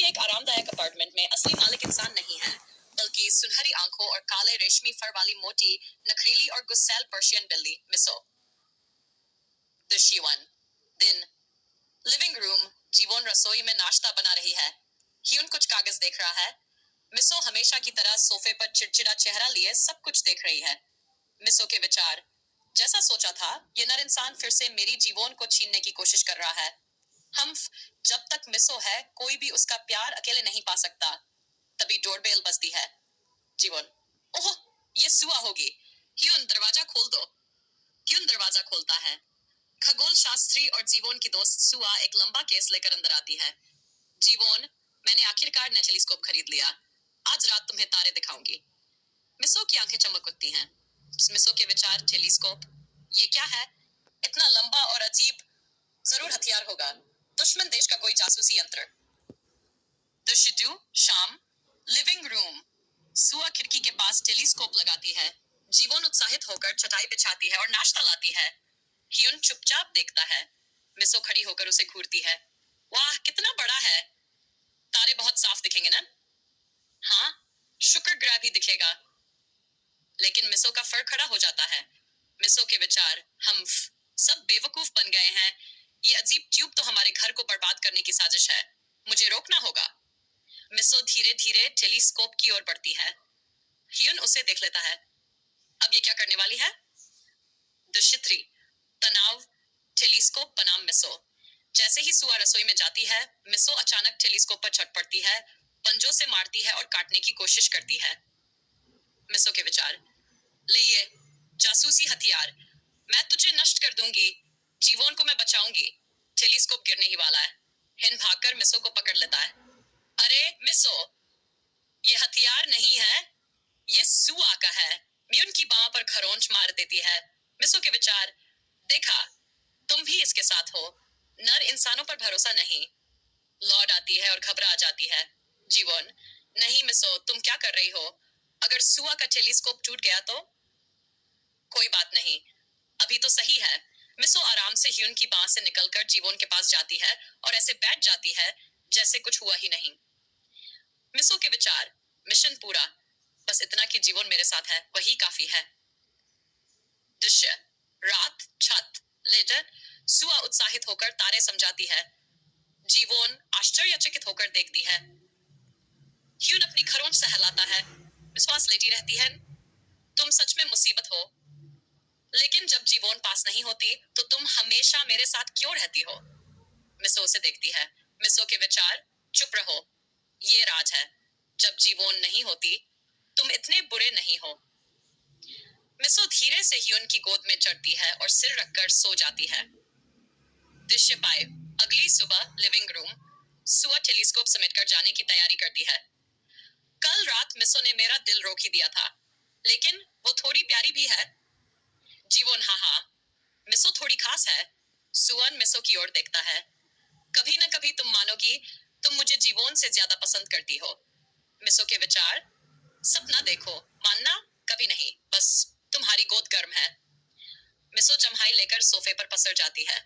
के एक आरामदायक अपार्टमेंट में असली मालिक इंसान नहीं है, बल्कि सुनहरी आंखों और काले रेशमी फर वाली मोटी, नखरीली और गुस्सैल पर्शियन बिल्ली मिसो। दृश्य 1। दिन। Living room. जीवोन रसोई में नाश्ता बना रही है। ह्यून कुछ कागज देख रहा है। मिसो हमेशा की तरह सोफे पर चिड़चिड़ा चेहरा लिए सब कुछ देख रही है। मिसो के विचार। जैसा सोचा था, ये नर इंसान फिर से मेरी जीवोन को छीनने की कोशिश कर रहा है। जब तक मिसो है, कोई भी उसका प्यार अकेले नहीं पा सकता। तभी डोरबेल बजती है। जीवन। ओह, ये सुआ होगी। ह्यून, दरवाजा खोल दो। ह्यून दरवाजा खोलता है। खगोल शास्त्री और जीवोन की दोस्त सुआ एक लंबा केस लेकर अंदर आती है। जीवोन, मैंने आखिरकार नया टेलीस्कोप खरीद लिया। आज रात तुम्हें तारे दिखाऊंगी। मिसो की आंखें चमक उठती हैं। मिसो के विचार। टेलीस्कोप? ये क्या है? इतना लंबा और अजीब। जरूर हथियार होगा। दुश्मन देश का कोई जासूसी यंत्र। दृश्य 2। शाम। Living room. सुआ खिड़की के पास टेलीस्कोप लगाती है। जीवोन उत्साहित होकर चटाई बिछाती है और नाश्ता लाती है। ह्यून चुपचाप देखता है। मिसो खड़ी होकर उसे घूरती है। वाह, कितना बड़ा है। तारे बहुत साफ दिखेंगे ना? हाँ, शुक्र ग्रह भी दिखेगा। लेकिन मिसो का फर खड़ा हो जाता है। मिसो के विचार। हम सब बेवकूफ बन गए हैं। ये अजीब ट्यूब तो हमारे घर को बर्बाद करने की साजिश है। मुझे रोकना होगा। मिसो धीरे धीरे टेलीस्कोप की ओर बढ़ती है। ह्यून उसे देख लेता है। अब ये क्या करने वाली है? दृश्य 3। तनाव। टेलीस्कोप बनाम मिसो। जैसे ही सुआ रसोई में जाती है, मिसो अचानक टेलीस्कोप पर झट पड़ती है, पंजों से मारती है और काटने की कोशिश करती है। मिसो के विचार। ले ये जासूसी हथियार। मैं तुझे नष्ट कर दूंगी। जीवोन को मैं बचाऊंगी। टेलीस्कोप गिरने ही वाला है। हिन भागकर मिसो को पकड़ लेता है। अरे मिसो, ये हथियार नहीं है, ये सुआ का है। म्यून की बांह पर खरोंच मार देती है। मिसो के विचार। देखा, तुम भी इसके साथ हो। नर इंसानों पर भरोसा नहीं। लौट आती है और घबरा जाती है। जीवन। नहीं मिसो, तुम क्या कर रही हो? अगर सुआ का टेलीस्कोप टूट गया तो? कोई बात नहीं, अभी तो सही है। मिसो आराम से ह्यून की बांह से निकलकर जीवोन के पास जाती है और ऐसे बैठ जाती है जैसे कुछ हुआ ही नहीं। मिसो के विचार। मिशन पूरा। बस इतना कि जीवोन मेरे साथ है, वही काफी है। दृश्य। रात। छत। लेटर। सुआ उत्साहित होकर तारे समझाती है। जीवोन आश्चर्यचकित होकर देखती है। ह्यून अपनी खरोंच सहलाता है। विश्वास लेटी रहती है। तुम सच में मुसीबत हो। लेकिन जब जीवोन पास नहीं होती, तो तुम हमेशा मेरे साथ क्यों रहती हो? मिसो उसे देखती है। मिसो के विचार। चुप रहो, ये राज है। जब जीवोन नहीं होती, तुम इतने बुरे नहीं हो। मिसो धीरे से ह्यून की गोद में चढ़ती है और सिर रखकर सो जाती है। दृश्य 5। अगली सुबह। Living room. सुआ टेलीस्कोप समेटकर जाने की तैयारी करती है। कल रात मिसो ने मेरा दिल रोक ही दिया था, लेकिन वो थोड़ी प्यारी भी है। जीवोन। हाँ, मिसो थोड़ी खास है। सुअन मिसो की ओर देखता है। कभी न कभी तुम मानोगी, तुम मुझे जीवोन से ज्यादा पसंद करती हो। मिसो के विचार। सपना देखो, मानना कभी नहीं, बस तुम्हारी गोद गर्म है। मिसो जम्हाई लेकर सोफे पर पसर जाती है।